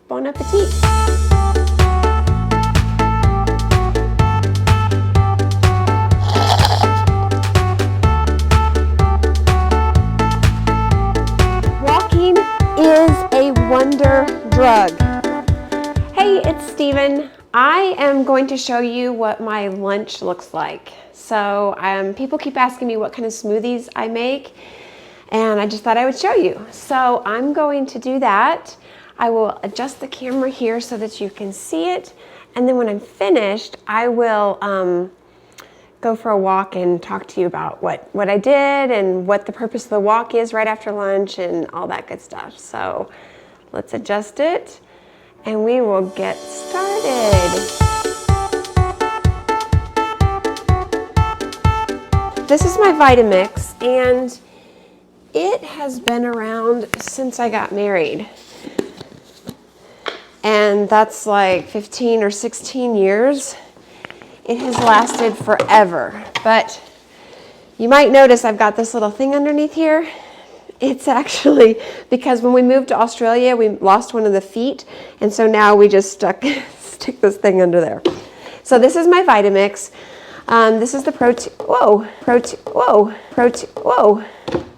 Bon appetit. Walking is a wonder drug. Hey, it's Steven. I am going to show you what my lunch looks like. So people keep asking me what kind of smoothies I make, and I just thought I would show you. So I'm going to do that. I will adjust the camera here so that you can see it, and then when I'm finished, I will go for a walk and talk to you about what I did and what the purpose of the walk is right after lunch and all that good stuff. So let's adjust it and we will get started. This is my Vitamix, and it has been around since I got married. And that's like 15 or 16 years. It has lasted forever. But you might notice I've got this little thing underneath here. It's actually because when we moved to Australia, we lost one of the feet, and so now we just stick this thing under there. So this is my Vitamix. This is the protein.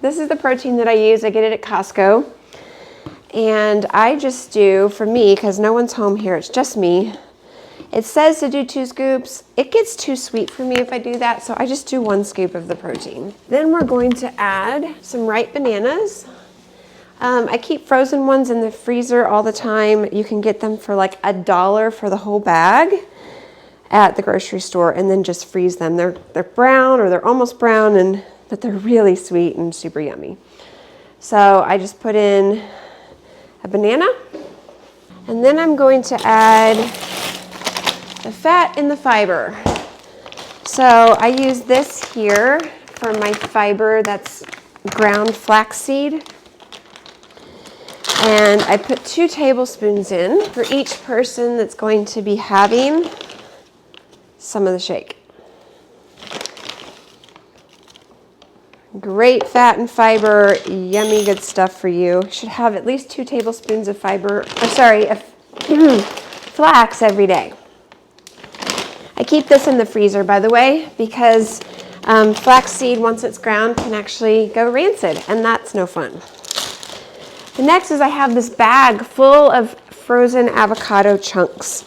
This is the protein that I use. I get it at Costco, and I just do, for me, because no one's home here, it's just me. It says to do 2 scoops. It gets too sweet for me if I do that, so I just do 1 scoop of the protein. Then we're going to add some ripe bananas. I keep frozen ones in the freezer all the time. You can get them for like $1 for the whole bag at the grocery store, and then just freeze them. They're brown, or they're almost brown, but they're really sweet and super yummy. So I just put in a banana, and then I'm going to add the fat and the fiber. So I use this here for my fiber. That's ground flaxseed. And I put 2 tablespoons in for each person that's going to be having some of the shake. Great fat and fiber, yummy good stuff for you. You should have at least 2 tablespoons of flax every day. I keep this in the freezer, by the way, because flaxseed, once it's ground, can actually go rancid, and that's no fun. The next is I have this bag full of frozen avocado chunks.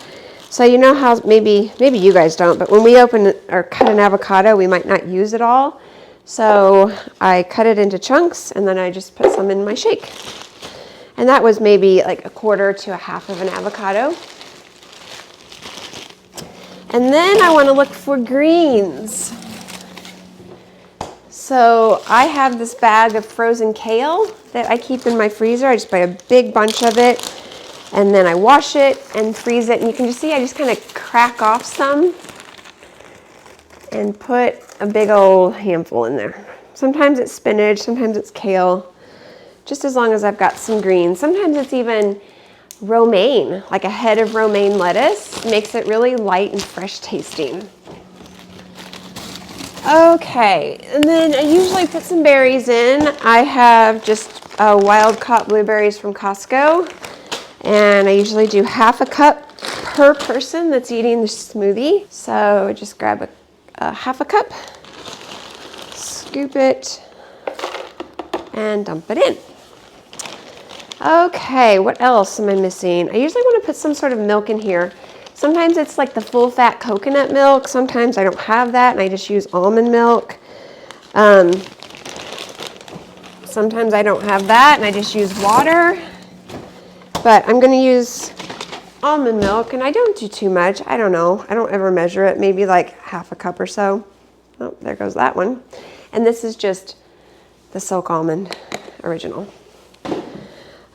So you know how, maybe you guys don't, but when we open or cut an avocado, we might not use it all. So I cut it into chunks, and then I just put some in my shake. And that was maybe like 1/4 to 1/2 of an avocado. And then I want to look for greens. So I have this bag of frozen kale that I keep in my freezer. I just buy a big bunch of it, and then I wash it and freeze it. And you can just see I just kind of crack off some and put a big old handful in there. Sometimes it's spinach, sometimes it's kale, just as long as I've got some greens. Sometimes it's even romaine, like a head of romaine lettuce. Makes it really light and fresh tasting. Okay, and then I usually put some berries in. I have just wild caught blueberries from Costco, and I usually do 1/2 cup per person that's eating the smoothie. So just grab a 1/2 cup, scoop it, and dump it in. Okay, what else am I missing? I usually want to put some sort of milk in here. Sometimes it's like the full fat coconut milk. Sometimes I don't have that and I just use almond milk. Sometimes I don't have that and I just use water. But I'm going to use almond milk, and I don't do too much. I don't know. I don't ever measure it. Maybe like 1/2 cup or so. Oh, there goes that one. And this is just the Silk Almond Original.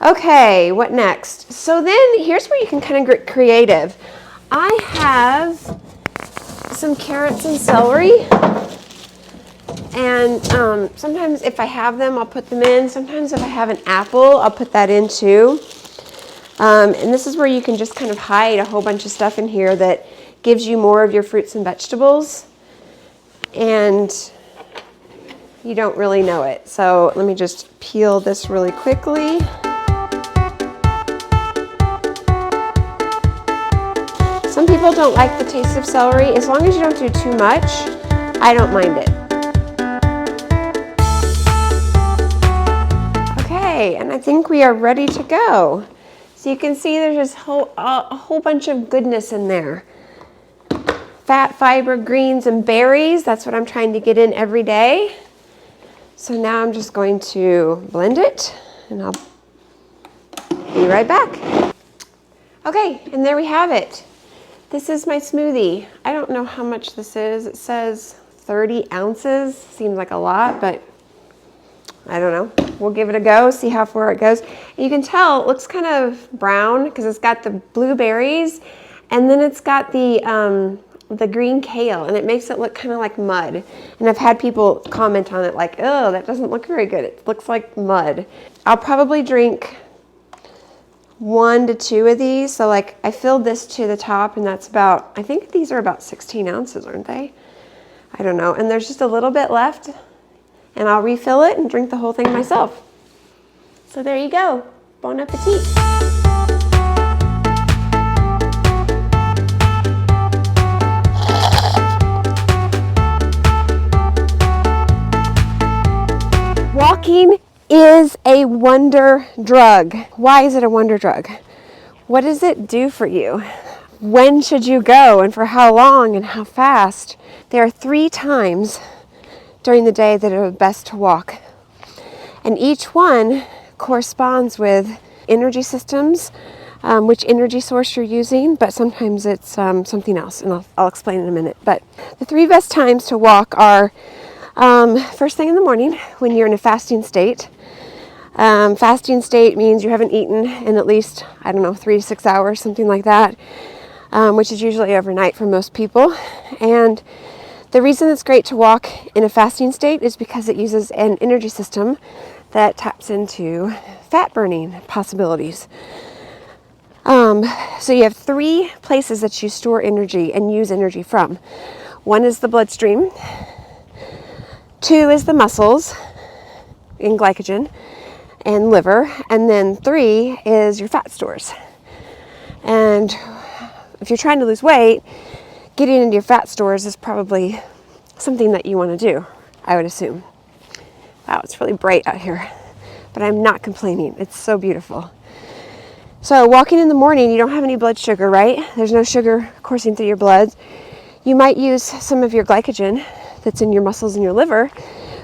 Okay, what next? So then here's where you can kind of get creative. I have some carrots and celery, and sometimes if I have them, I'll put them in. Sometimes if I have an apple, I'll put that in too. And this is where you can just kind of hide a whole bunch of stuff in here that gives you more of your fruits and vegetables, and you don't really know it. So let me just peel this really quickly. people don't like the taste of celery. As long as you don't do too much, I don't mind it. Okay, and I think we are ready to go. So you can see there's just a whole bunch of goodness in there. Fat, fiber, greens, and berries. That's what I'm trying to get in every day. So now I'm just going to blend it, and I'll be right back. Okay, and there we have it. This is my smoothie. I don't know how much this is. It says 30 ounces. Seems like a lot, but I don't know. We'll give it a go, see how far it goes. And you can tell it looks kind of brown because it's got the blueberries, and then it's got the green kale, and it makes it look kind of like mud. And I've had people comment on it like, oh, that doesn't look very good. It looks like mud. I'll probably drink 1 to 2 of these. So like I filled this to the top, and that's about, I think these are about 16 ounces, aren't they? I don't know. And there's just a little bit left, and I'll refill it and drink the whole thing myself. So there you go. Bon appetit. Walking is a wonder drug. Why is it a wonder drug? What does it do for you? When should you go, and for how long, and how fast? There are 3 times during the day that are best to walk. And each one corresponds with energy systems, which energy source you're using, but sometimes it's something else, and I'll explain in a minute. But the 3 best times to walk are first thing in the morning when you're in a fasting state. Fasting state means you haven't eaten in at least, 3 to 6 hours, something like that, which is usually overnight for most people. And the reason it's great to walk in a fasting state is because it uses an energy system that taps into fat burning possibilities. So you have 3 places that you store energy and use energy from. 1 is the bloodstream, 2 is the muscles in glycogen and liver, and then 3 is your fat stores. And if you're trying to lose weight, getting into your fat stores is probably something that you want to do, I would assume. Wow, it's really bright out here, but I'm not complaining. It's so beautiful. So walking in the morning, you don't have any blood sugar, right? There's no sugar coursing through your blood. You might use some of your glycogen that's in your muscles and your liver,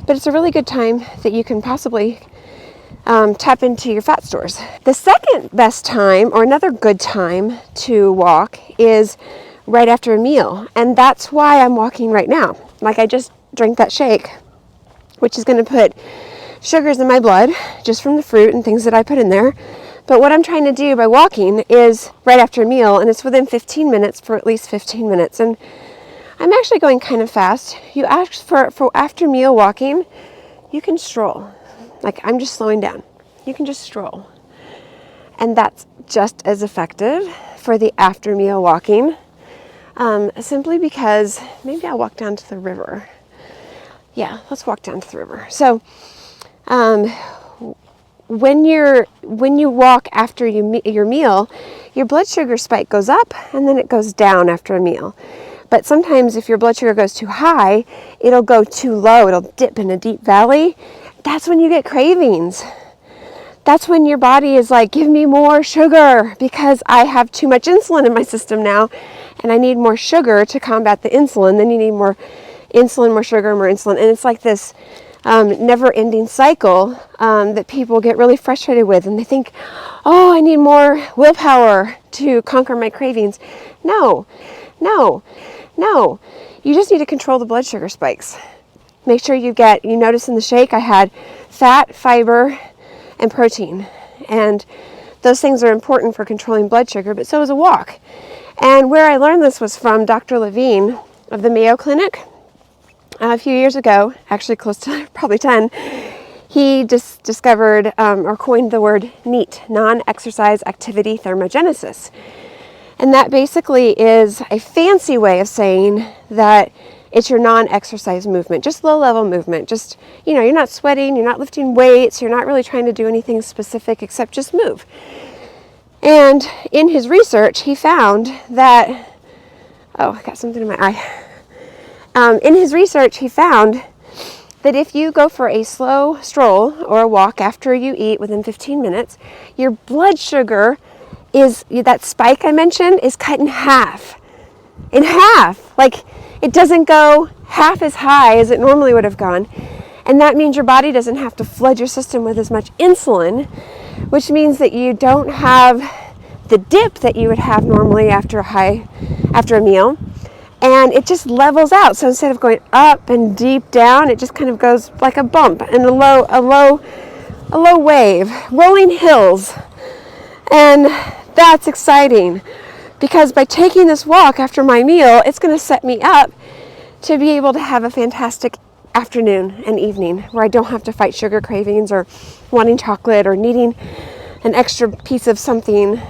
but it's a really good time that you can possibly tap into your fat stores. The second best time, or another good time to walk, is right after a meal, and that's why I'm walking right now. Like I just drank that shake, which is going to put sugars in my blood just from the fruit and things that I put in there. But what I'm trying to do by walking is right after a meal, and it's within 15 minutes for at least 15 minutes. And I'm actually going kind of fast. You ask for after meal walking, you can stroll. Like I'm just slowing down. You can just stroll. And that's just as effective for the after meal walking, simply because maybe I'll walk down to the river. Yeah, let's walk down to the river. So when you walk after your meal, your blood sugar spike goes up and then it goes down after a meal. But sometimes if your blood sugar goes too high, it'll go too low. It'll dip in a deep valley. That's when you get cravings. That's when your body is like, give me more sugar because I have too much insulin in my system now and I need more sugar to combat the insulin. Then you need more insulin, more sugar, more insulin. And it's like this never-ending cycle that people get really frustrated with, and they think, oh, I need more willpower to conquer my cravings. No. You just need to control the blood sugar spikes. Make sure you notice in the shake I had fat, fiber, and protein. And those things are important for controlling blood sugar, but so is a walk. And where I learned this was from Dr. Levine of the Mayo Clinic. A few years ago, actually close to probably 10, he just discovered or coined the word NEAT, non-exercise activity thermogenesis. And that basically is a fancy way of saying that it's your non-exercise movement, just low-level movement. Just, you're not sweating, you're not lifting weights, you're not really trying to do anything specific except just move. And in his research, he found that Oh, I got something in my eye. In his research, he found that if you go for a slow stroll or a walk after you eat within 15 minutes, your blood sugar is, that spike I mentioned, is cut in half. In half! Like, it doesn't go half as high as it normally would have gone. And that means your body doesn't have to flood your system with as much insulin, which means that you don't have the dip that you would have normally after a meal. And it just levels out. So instead of going up and deep down, it just kind of goes like a bump and a low wave, rolling hills. And that's exciting because by taking this walk after my meal, it's going to set me up to be able to have a fantastic afternoon and evening where I don't have to fight sugar cravings or wanting chocolate or needing an extra piece of something.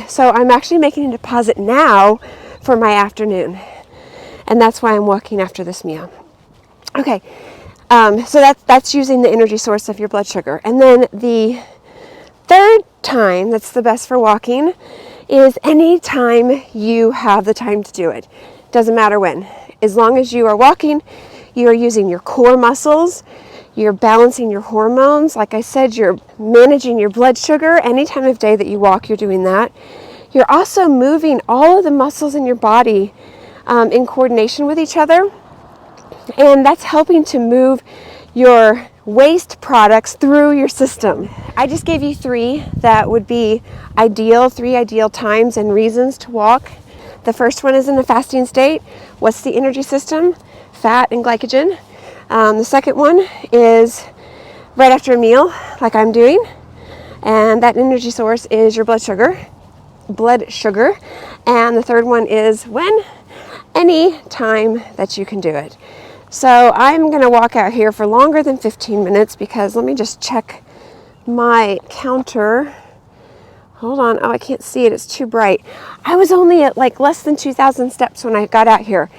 So I'm actually making a deposit now for my afternoon. And that's why I'm walking after this meal. Okay, so that's using the energy source of your blood sugar. And then the third time that's the best for walking is any time you have the time to do it. Doesn't matter when. As long as you are walking, you are using your core muscles, you're balancing your hormones. Like I said, you're managing your blood sugar. Any time of day that you walk, you're doing that. You're also moving all of the muscles in your body in coordination with each other, and that's helping to move your waste products through your system. I just gave you three that would be ideal, 3 ideal times and reasons to walk. The first one is in a fasting state. What's the energy system? Fat and glycogen. The second one is right after a meal, like I'm doing, and that energy source is your blood sugar. And the third one is when? Any time that you can do it. So I'm going to walk out here for longer than 15 minutes because let me just check my counter. Hold on. Oh, I can't see it. It's too bright. I was only at like less than 2,000 steps when I got out here.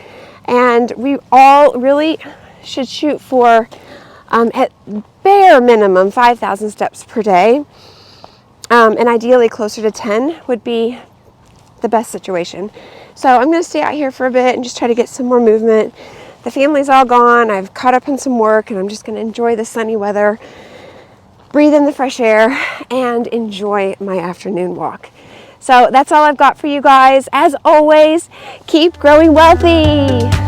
And we all really should shoot for at bare minimum 5,000 steps per day. And ideally closer to 10 would be the best situation. So I'm going to stay out here for a bit and just try to get some more movement. The family's all gone. I've caught up on some work and I'm just going to enjoy the sunny weather, breathe in the fresh air, and enjoy my afternoon walk. So that's all I've got for you guys. As always, keep growing wealthy.